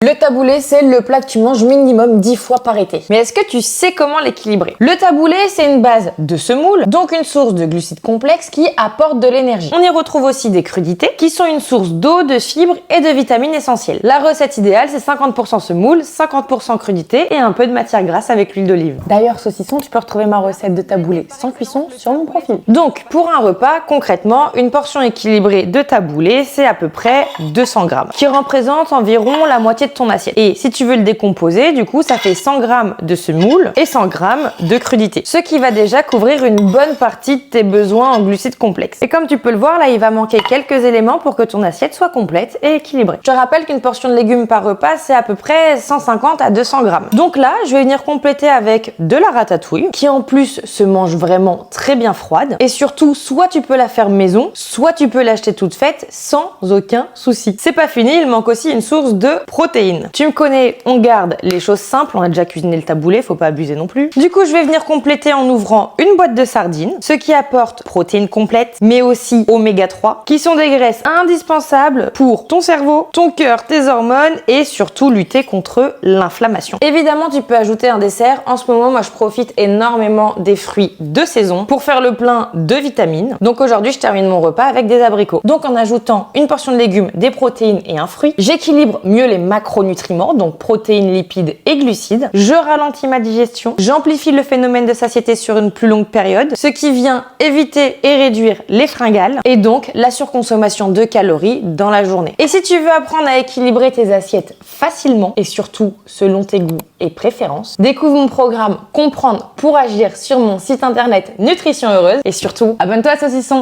Le taboulé, c'est le plat que tu manges minimum 10 fois par été. Mais est-ce que tu sais comment l'équilibrer? Le taboulé, c'est une base de semoule, donc une source de glucides complexes qui apporte de l'énergie. On y retrouve aussi des crudités, qui sont une source d'eau, de fibres et de vitamines essentielles. La recette idéale, c'est 50% semoule, 50% crudités et un peu de matière grasse avec l'huile d'olive. D'ailleurs, saucisson, tu peux retrouver ma recette de taboulé sans cuisson sur mon profil. Donc, pour un repas, concrètement, une portion équilibrée de taboulé, c'est à peu près 200 grammes, qui représente environ la moitié de ton assiette. Et si tu veux le décomposer, du coup, ça fait 100 grammes de semoule et 100 grammes de crudités. Ce qui va déjà couvrir une bonne partie de tes besoins en glucides complexes. Et comme tu peux le voir, là, il va manquer quelques éléments pour que ton assiette soit complète et équilibrée. Je te rappelle qu'une portion de légumes par repas, c'est à peu près 150 à 200 grammes. Donc là, je vais venir compléter avec de la ratatouille, qui en plus se mange vraiment très bien froide. Et surtout, soit tu peux la faire maison, soit tu peux l'acheter toute faite sans aucun souci. C'est pas fini, il manque aussi une source de protéines. Tu me connais, on garde les choses simples, on a déjà cuisiné le taboulé, faut pas abuser non plus. Du coup, je vais venir compléter en ouvrant une boîte de sardines, ce qui apporte protéines complètes, mais aussi oméga 3, qui sont des graisses indispensables pour ton cerveau, ton cœur, tes hormones et surtout lutter contre l'inflammation. Évidemment, tu peux ajouter un dessert. En ce moment, moi, je profite énormément des fruits de saison pour faire le plein de vitamines. Donc aujourd'hui, je termine mon repas avec des abricots. Donc en ajoutant une portion de légumes, des protéines et un fruit, j'équilibre mieux les macronutriments, donc protéines, lipides et glucides. Je ralentis ma digestion, j'amplifie le phénomène de satiété sur une plus longue période, ce qui vient éviter et réduire les fringales et donc la surconsommation de calories dans la journée. Et si tu veux apprendre à équilibrer tes assiettes facilement et surtout selon tes goûts et préférences, découvre mon programme Comprendre pour agir sur mon site internet Nutrition Heureuse et surtout abonne-toi à Saucisson.